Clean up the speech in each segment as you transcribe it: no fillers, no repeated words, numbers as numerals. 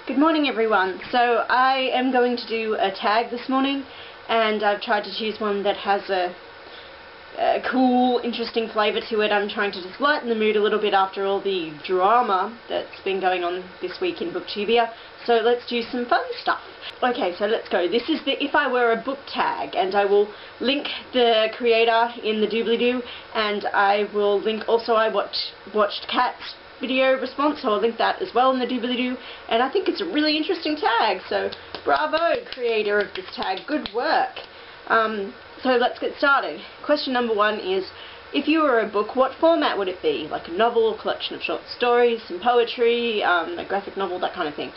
Good morning everyone. So I am going to do a tag this morning, and I've tried to choose one that has a cool, interesting flavour to it. I'm trying to just lighten the mood a little bit after all the drama that's been going on this week in Booktubia. So let's do some fun stuff. Okay, so let's go. This is the If I Were a Book tag, and I will link the creator in the doobly-doo, and I will link also I watched Kat's video response, so I'll link that as well in the doobly-doo, and I think it's a really interesting tag, so bravo creator of this tag, good work. So let's get started. Question number 1 is, if you were a book, what format would it be? Like a novel, a collection of short stories, some poetry, a graphic novel, that kind of thing.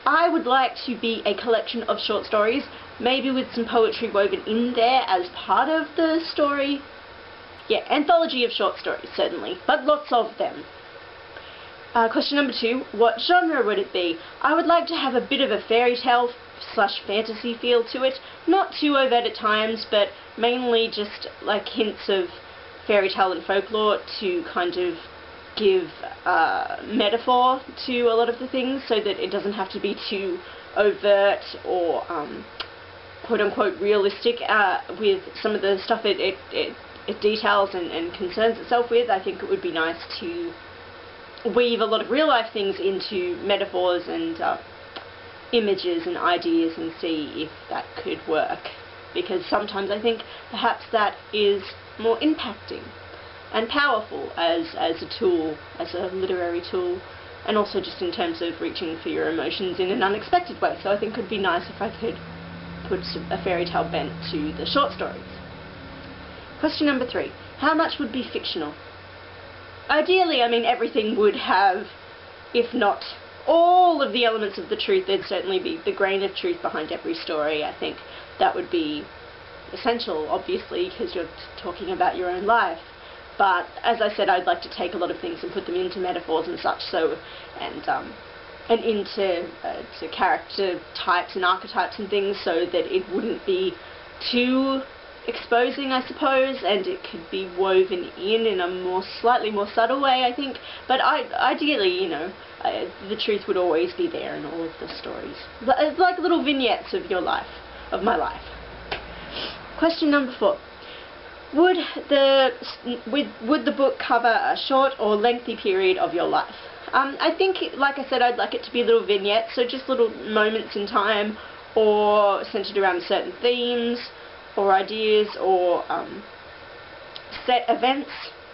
I would like to be a collection of short stories, maybe with some poetry woven in there as part of the story. Yeah, anthology of short stories, certainly, but lots of them. Question number 2, what genre would it be? I would like to have a bit of a fairy tale / fantasy feel to it. Not too overt at times, but mainly just like hints of fairy tale and folklore to kind of give metaphor to a lot of the things, so that it doesn't have to be too overt or quote-unquote realistic with some of the stuff it details and concerns itself with. I think it would be nice to weave a lot of real-life things into metaphors and images and ideas and see if that could work, because sometimes I think perhaps that is more impacting and powerful as a tool, as a literary tool, and also just in terms of reaching for your emotions in an unexpected way. So I think it would be nice if I could put a fairy tale bent to the short stories. Question number 3, how much would be fictional? Ideally, I mean, everything would have, if not all of the elements of the truth, there'd certainly be the grain of truth behind every story. I think that would be essential, obviously, because you're talking about your own life. But as I said, I'd like to take a lot of things and put them into metaphors and such, so and into to character types and archetypes and things, so that it wouldn't be too exposing, I suppose, and it could be woven in a slightly more subtle way, I think. But ideally, you know, the truth would always be there in all of the stories. It's like little vignettes of your life, of my life. Question number 4. Would the book cover a short or lengthy period of your life? I think, like I said, I'd like it to be little vignettes, so just little moments in time, or centered around certain themes, or ideas, or set events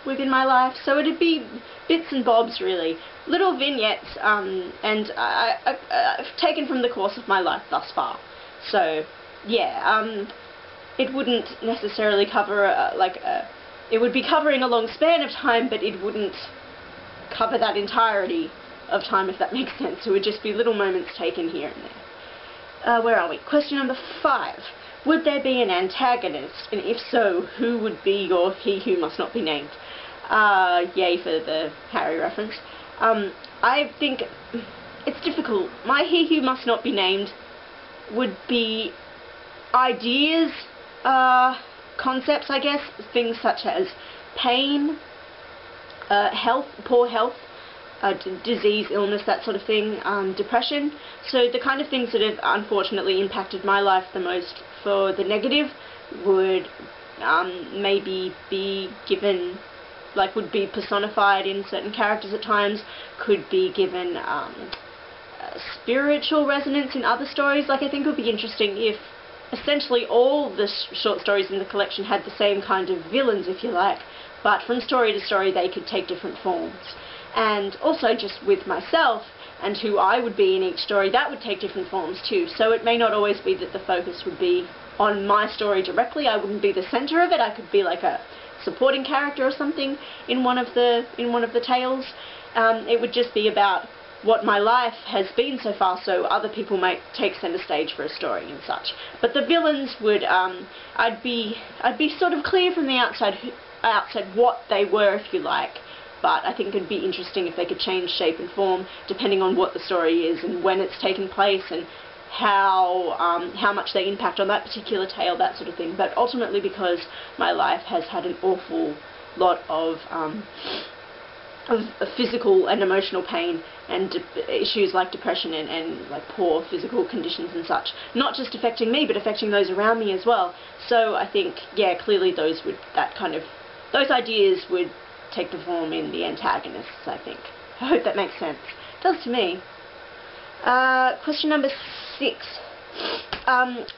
within my life. So it'd be bits and bobs, really. Little vignettes, and I've taken from the course of my life thus far. So, yeah, it wouldn't necessarily cover, it would be covering a long span of time, but it wouldn't cover that entirety of time, if that makes sense. It would just be little moments taken here and there. Where are we? Question number 5. Would there be an antagonist, and if so, who would be your he who must not be named? Yay for the Harry reference. I think it's difficult. My he who must not be named would be ideas, concepts, I guess, things such as pain, health, poor health, disease, illness, that sort of thing, depression. So the kind of things that have unfortunately impacted my life the most for the negative would maybe be given, like, would be personified in certain characters at times, could be given spiritual resonance in other stories. Like, I think it would be interesting if essentially all the short stories in the collection had the same kind of villains, if you like, but from story to story they could take different forms. And also just with myself and who I would be in each story, that would take different forms too. So it may not always be that the focus would be on my story directly. I wouldn't be the center of it. I could be like a supporting character or something in one of the tales. It would just be about what my life has been so far, so other people might take center stage for a story and such. But the villains would, I'd be sort of clear from the outside what they were, if you like. But I think it'd be interesting if they could change shape and form depending on what the story is and when it's taken place and how much they impact on that particular tale, that sort of thing. But ultimately, because my life has had an awful lot of of physical and emotional pain and issues like depression and like poor physical conditions and such, not just affecting me but affecting those around me as well. So I think, yeah, clearly those ideas would take the form in the antagonists, I think. I hope that makes sense. It does to me. Question number 6.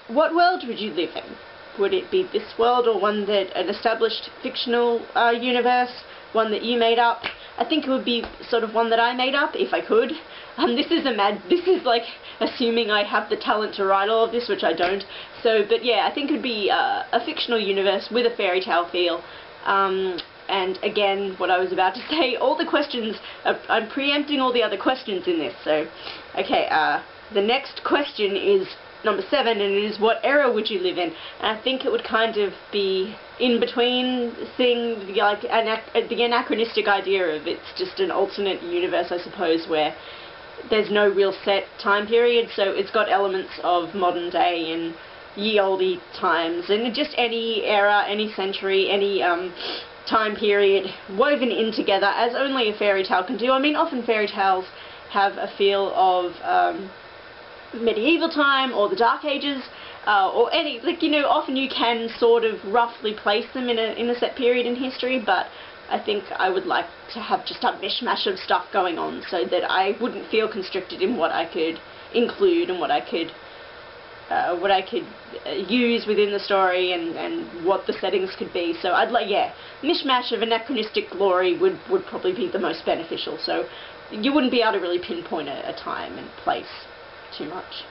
What world would you live in? Would it be this world, or an established fictional universe, one that you made up? I think it would be sort of one that I made up, if I could. This is like assuming I have the talent to write all of this, which I don't. So, but yeah, I think it would be a fictional universe with a fairy tale feel. And again, what I was about to say, all the questions, I'm preempting all the other questions in this. So, okay, the next question is number 7, and it is, what era would you live in? And I think it would kind of be in between things, like the anachronistic idea of it's just an alternate universe, I suppose, where there's no real set time period, so it's got elements of modern day and ye olde times, and just any era, any century, any time period woven in together as only a fairy tale can do. I mean, often fairy tales have a feel of medieval time or the Dark Ages, or any, like, you know, often you can sort of roughly place them in a set period in history, but I think I would like to have just a mishmash of stuff going on so that I wouldn't feel constricted in what I could include and what I could use within the story and what the settings could be. So I'd like, yeah, mishmash of anachronistic glory would probably be the most beneficial, so you wouldn't be able to really pinpoint a time and place too much.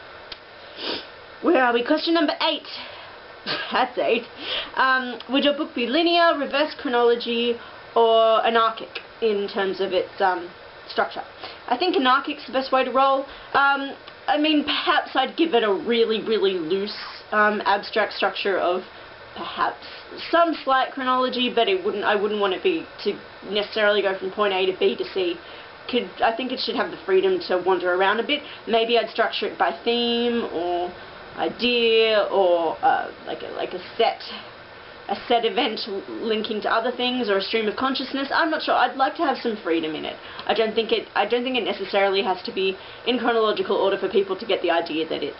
Where are we? Question number 8. That's 8. Would your book be linear, reverse chronology, or anarchic in terms of its structure? I think anarchic's the best way to roll. I mean, perhaps I'd give it a really, really loose, abstract structure of perhaps some slight chronology, but I wouldn't want it to necessarily go from point A to B to C. I think it should have the freedom to wander around a bit. Maybe I'd structure it by theme or idea, or like a set event linking to other things, or a stream of consciousness. I'm not sure. I'd like to have some freedom in it. I don't think it necessarily has to be in chronological order for people to get the idea that it's,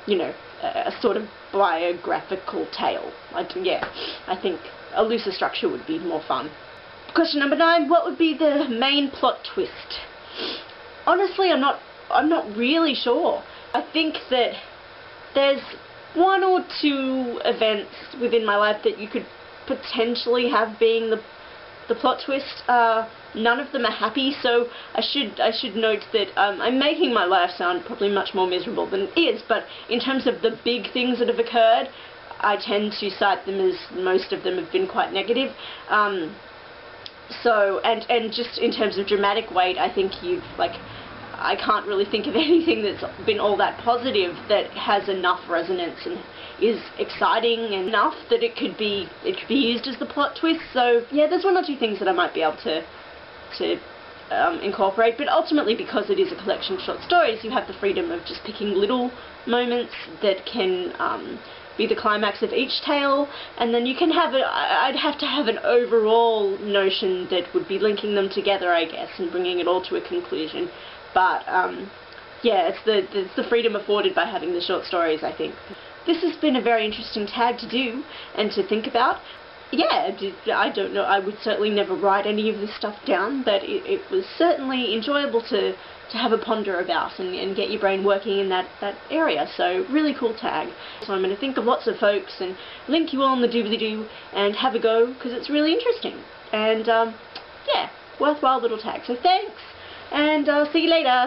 you know, a sort of biographical tale. Yeah, I think a looser structure would be more fun. Question number 9. What would be the main plot twist? Honestly, I'm not really sure. I think that there's 1 or 2 events within my life that you could potentially have being the plot twist. None of them are happy, so I should note that I'm making my life sound probably much more miserable than it is, but in terms of the big things that have occurred, I tend to cite them as most of them have been quite negative. So, and just in terms of dramatic weight, I think I can't really think of anything that's been all that positive that has enough resonance and is exciting enough that it could be used as the plot twist. So yeah, there's 1 or 2 things that I might be able to incorporate, but ultimately, because it is a collection of short stories, you have the freedom of just picking little moments that can be the climax of each tale, and then you can have I'd have to have an overall notion that would be linking them together, I guess, and bringing it all to a conclusion. But yeah, it's the freedom afforded by having the short stories, I think. This has been a very interesting tag to do and to think about. Yeah, I don't know, I would certainly never write any of this stuff down, but it was certainly enjoyable to have a ponder about and get your brain working in that area. So, really cool tag. So I'm going to think of lots of folks and link you all in the doobly-doo and have a go, because it's really interesting. And yeah, worthwhile little tag. So thanks, and I'll see you later.